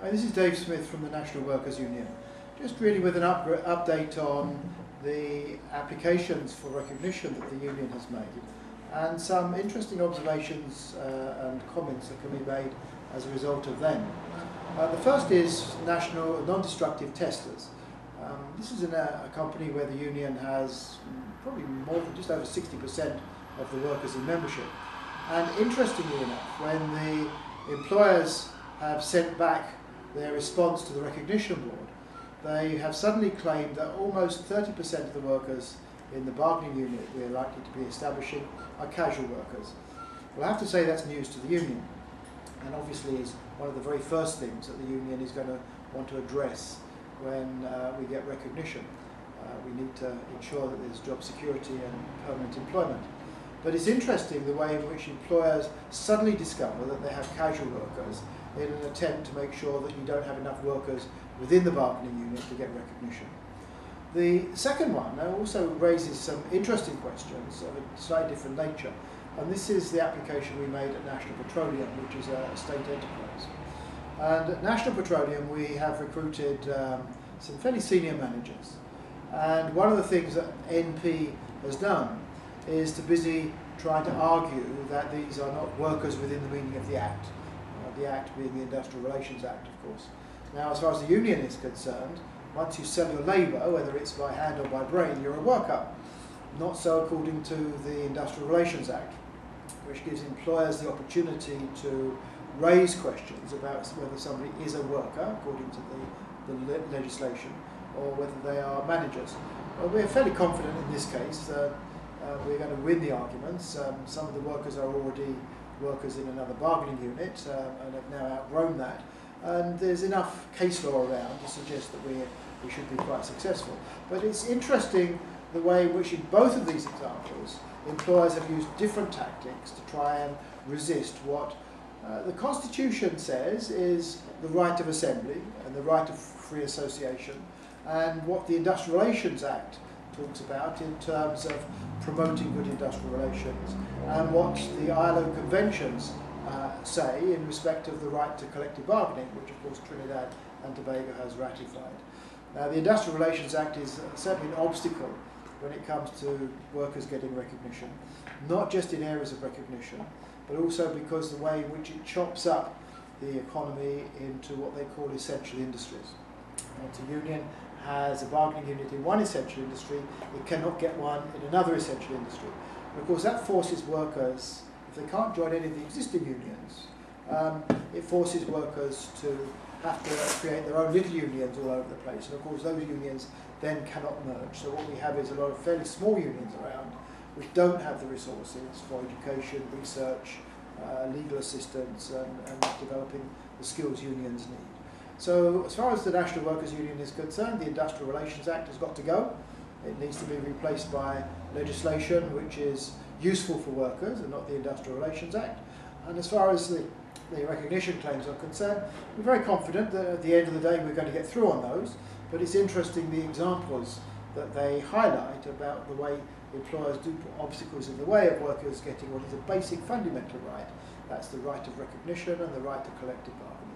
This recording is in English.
This is Dave Smith from the National Workers Union. Just really with an update on the applications for recognition that the union has made and some interesting observations and comments that can be made as a result of them. The first is National Non-Destructive Testers. This is a company where the union has probably more than just over 60% of the workers in membership. And interestingly enough, when the employers have sent back their response to the recognition board, they have suddenly claimed that almost 30% of the workers in the bargaining unit we're likely to be establishing are casual workers. Well, I have to say that's news to the union, and obviously is one of the very first things that the union is going to want to address when we get recognition. We need to ensure that there's job security and permanent employment. But it's interesting the way in which employers suddenly discover that they have casual workers in an attempt to make sure that you don't have enough workers within the bargaining unit to get recognition. The second one also raises some interesting questions of a slightly different nature, and this is the application we made at National Petroleum, which is a state enterprise. And at National Petroleum we have recruited some fairly senior managers, and one of the things that NP has done is to busy trying to argue that these are not workers within the meaning of the Act. The Act being the Industrial Relations Act, of course. Now, as far as the union is concerned, once you sell your labour, whether it's by hand or by brain, you're a worker. Not so according to the Industrial Relations Act, which gives employers the opportunity to raise questions about whether somebody is a worker, according to the legislation, or whether they are managers. Well, we're fairly confident in this case that we're going to win the arguments. Some of the workers are already workers in another bargaining unit and have now outgrown that, and there's enough case law around to suggest that we should be quite successful. But it's interesting the way in which in both of these examples employers have used different tactics to try and resist what the Constitution says is the right of assembly and the right of free association, and what the Industrial Relations Act talks about in terms of promoting good industrial relations, and what the ILO conventions say in respect of the right to collective bargaining, which of course Trinidad and Tobago has ratified. Now, the Industrial Relations Act is certainly an obstacle when it comes to workers getting recognition, not just in areas of recognition, but also because the way in which it chops up the economy into what they call essential industries. Once a union has a bargaining unit in one essential industry, it cannot get one in another essential industry. And of course that forces workers, if they can't join any of the existing unions, it forces workers to have to create their own little unions all over the place, and of course those unions then cannot merge. So what we have is a lot of fairly small unions around which don't have the resources for education, research, legal assistance, and developing the skills unions need. So as far as the National Workers Union is concerned, the Industrial Relations Act has got to go. It needs to be replaced by legislation which is useful for workers and not the Industrial Relations Act. And as far as the recognition claims are concerned, we're very confident that at the end of the day we're going to get through on those, but it's interesting the examples that they highlight about the way employers do put obstacles in the way of workers getting what is a basic fundamental right. That's the right of recognition and the right to collective bargaining.